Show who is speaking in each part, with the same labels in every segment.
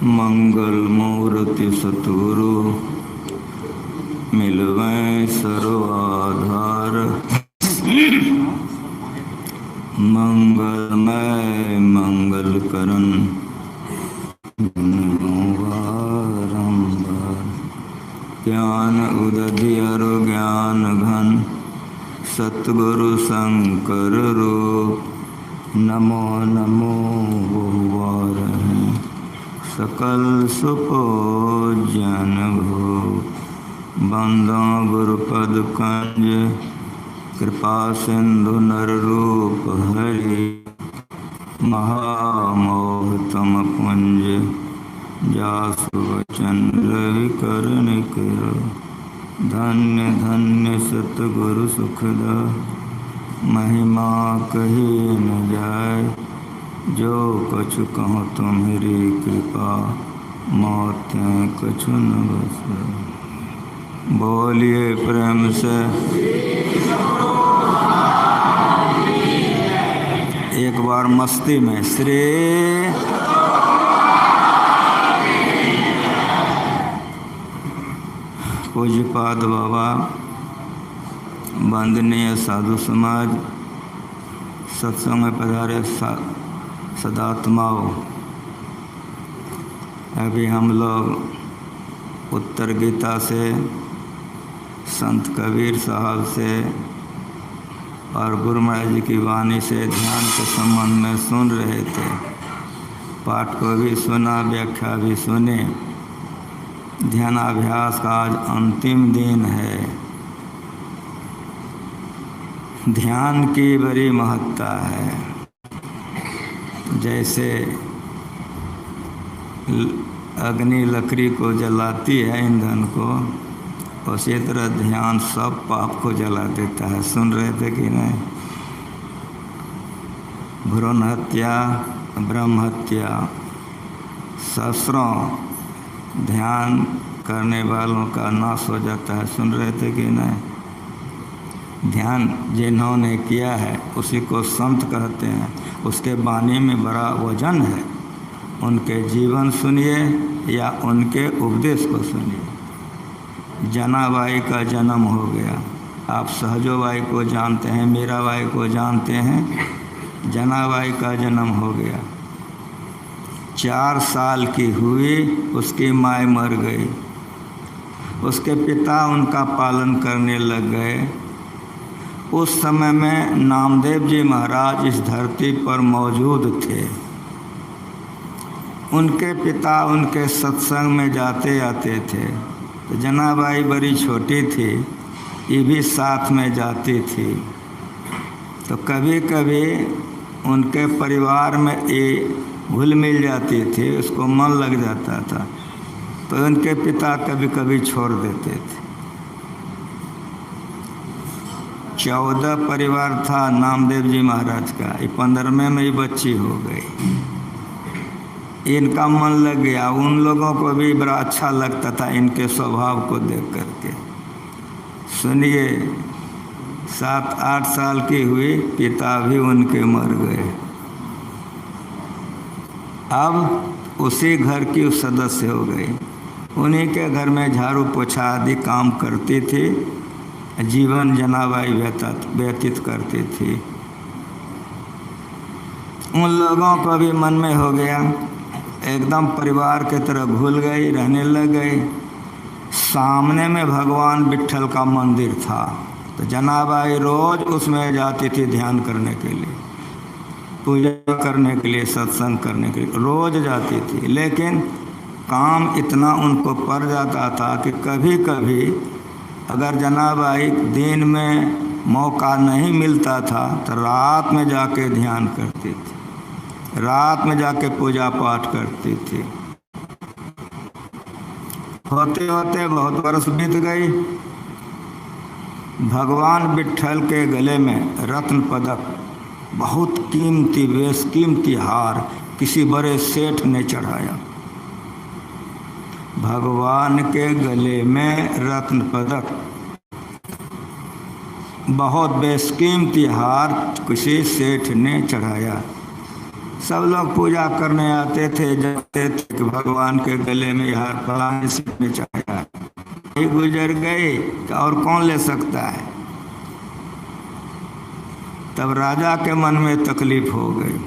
Speaker 1: मंगल मूर्ति सतगुरु मिलवें सर्वाधार। मंगलमय मंगल करन बारंबार। ज्ञान उदधि अरु ज्ञान घन सतगुरु शंकर रूप। नमो नमो बहुवार सकल सुपूजन भूप। बंदो गुरुपद कंज कृपा सिंधु नर रूप हरि। महामोहतम पुंज जासु वचन रवि कर निकर। धन्य धन्य सतगुरु सुखदा महिमा कही न जाय। जो कछु कहो तुम्हारी कृपा मोतें कछु न बस। बोलिए प्रेम से एक बार मस्ती में श्री। पूज्यपाद बाबा, वंदनीय साधु समाज, सत्संग में पधारे सदात्माओं। अभी हम लोग उत्तर गीता से, संत कबीर साहब से और गुरु महाराज जी की वाणी से ध्यान के संबंध में सुन रहे थे। पाठ को भी सुना, व्याख्या भी सुने। ध्यानाभ्यास का आज अंतिम दिन है। ध्यान की बड़ी महत्ता है। जैसे अग्नि लकड़ी को जलाती है, ईंधन को, उसी तरह ध्यान सब पाप को जला देता है। सुन रहे थे कि नहीं? भ्रूण हत्या, ब्रह्म हत्या, सहस्रों ध्यान करने वालों का नाश हो जाता है। सुन रहे थे कि नहीं? ध्यान जिन्होंने किया है उसी को संत कहते हैं। उसके वाणी में बड़ा वजन है। उनके जीवन सुनिए या उनके उपदेश को सुनिए। जनाबाई का जन्म हो गया। आप सहजोबाई को जानते हैं, मीराबाई को जानते हैं। जनाबाई का जन्म हो गया। 4 साल की हुई, उसकी माँ मर गई। उसके पिता उनका पालन करने लग गए। उस समय में नामदेव जी महाराज इस धरती पर मौजूद थे। उनके पिता उनके सत्संग में जाते आते थे। तो जनाबाई बड़ी छोटी थी, ये भी साथ में जाती थी। तो कभी कभी उनके परिवार में ये घुल मिल जाती थी, उसको मन लग जाता था। तो उनके पिता कभी कभी छोड़ देते थे। 14 परिवार था नामदेव जी महाराज का। 15वें में ही बच्ची हो गई। इनका मन लग गया। उन लोगों को भी बड़ा अच्छा लगता था इनके स्वभाव को देख करके। सुनिए, 7-8 साल की हुई, पिता भी उनके मर गए। अब उसी घर की सदस्य हो गई। उन्हीं के घर में झाड़ू पोछा आदि काम करती थी। जीवन जनाबाई व्यतीत करती थी। उन लोगों को भी मन में हो गया, एकदम परिवार के तरह घुल गई, रहने लग गई। सामने में भगवान विट्ठल का मंदिर था। तो जनाबाई रोज उसमें जाती थी ध्यान करने के लिए, पूजा करने के लिए, सत्संग करने के लिए रोज जाती थी। लेकिन काम इतना उनको पड़ जाता था कि कभी कभी अगर जनाबाई दिन में मौका नहीं मिलता था तो रात में जाके ध्यान करती थी, रात में जाके पूजा पाठ करती थी। होते होते बहुत वर्ष बीत गई। भगवान विट्ठल के गले में रत्न पदक, बहुत कीमती बेशकीमती हार किसी बड़े सेठ ने चढ़ाया। भगवान के गले में रत्न पदक, बहुत बेशकीमती हार किसी सेठ ने चढ़ाया। सब लोग पूजा करने आते थे, जाते थे कि भगवान के गले में हार फलाने में चढ़ा, ये गुजर गए और कौन ले सकता है। तब राजा के मन में तकलीफ हो गई।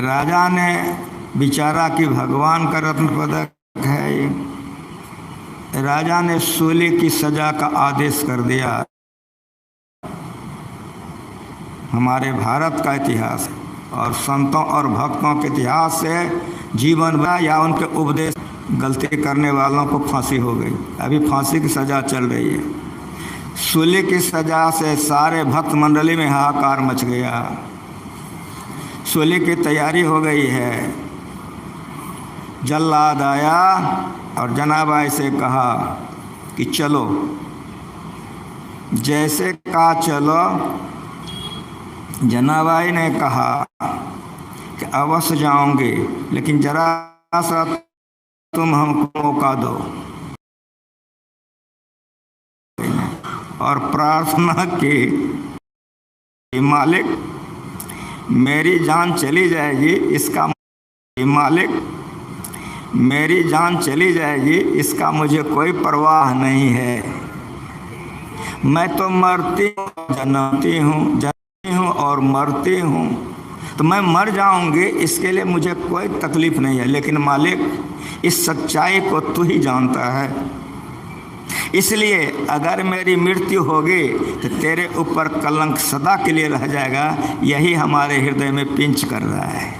Speaker 1: राजा ने विचारा कि भगवान का रत्न पदक है, राजा ने सूली की सजा का आदेश कर दिया। हमारे भारत का इतिहास और संतों और भक्तों के इतिहास से जीवन या उनके उपदेश गलती करने वालों को फांसी हो गई। अभी फांसी की सज़ा चल रही है। सूली की सज़ा से सारे भक्त मंडली में हाहाकार मच गया। सूली की तैयारी हो गई है। जल्लाद आया और जनाबाई से कहा कि चलो। जैसे कहा चलो, जनाबाई ने कहा कि अवश्य जाऊंगे, लेकिन जरा सा तुम हमको मौका दो। और प्रार्थना की मालिक मेरी जान चली जाएगी, इसका मालिक मेरी जान चली जाएगी, इसका मुझे कोई परवाह नहीं है। मैं तो मरती हूँ, जन्मती हूँ और मरती हूँ, तो मैं मर जाऊंगी, इसके लिए मुझे कोई तकलीफ नहीं है। लेकिन मालिक, इस सच्चाई को तू ही जानता है, इसलिए अगर मेरी मृत्यु होगी तो तेरे ऊपर कलंक सदा के लिए रह जाएगा। यही हमारे हृदय में पिंच कर रहा है।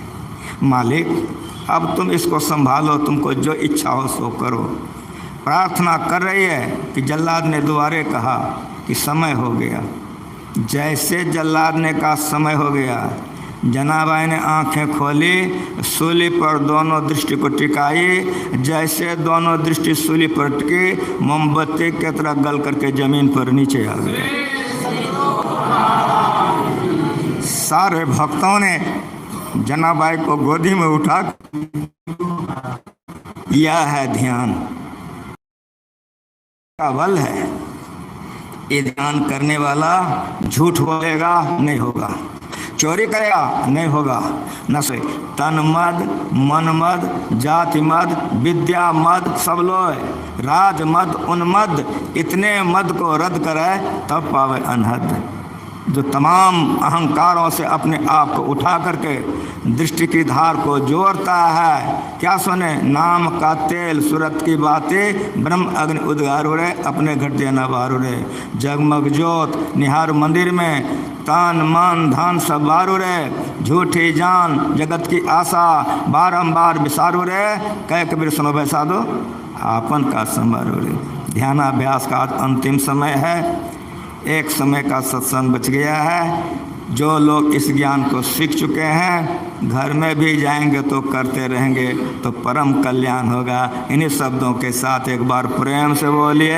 Speaker 1: मालिक, अब तुम इसको संभालो, तुमको जो इच्छा हो सो करो। प्रार्थना कर रही है कि जल्लाद ने दोबारे कहा कि समय हो गया। जैसे जल्लाद ने कहा समय हो गया, जनाबाई ने आंखें खोली, सूली पर दोनों दृष्टि को टिकाई। जैसे दोनों दृष्टि सूली पर टिकी, मोमबत्ती की तरह गल करके जमीन पर नीचे आ गए। सारे भक्तों ने जनाबाई को गोदी में उठा, यह है ध्यान का बल है। ये ध्यान करने वाला झूठ बोलेगा नहीं होगा, चोरी करेगा नहीं होगा, न से तन मद, मन मद, जाति मद, विद्या मद, सब लोग राज मद, उन्मद, इतने मद को रद्द करे तब पावे अनहद। जो तमाम अहंकारों से अपने आप को उठा करके दृष्टि की धार को जोड़ता है, क्या सुने? नाम का तेल, सूरत की बातें, ब्रह्म अग्नि उद्गार रे, अपने घट देना बारू रे। जगमग जोत निहार मंदिर में, तन मन धन सब बारू रे। झूठी जान जगत की आशा, बारंबार विसारू रे। कह कबीर सुनो बैसा दो, आपन का संभारो रे। ध्यानाभ्यास का आज अंतिम समय है। एक समय का सत्संग बच गया है। जो लोग इस ज्ञान को सीख चुके हैं, घर में भी जाएंगे तो करते रहेंगे तो परम कल्याण होगा। इन्हीं शब्दों के साथ एक बार प्रेम से बोलिए।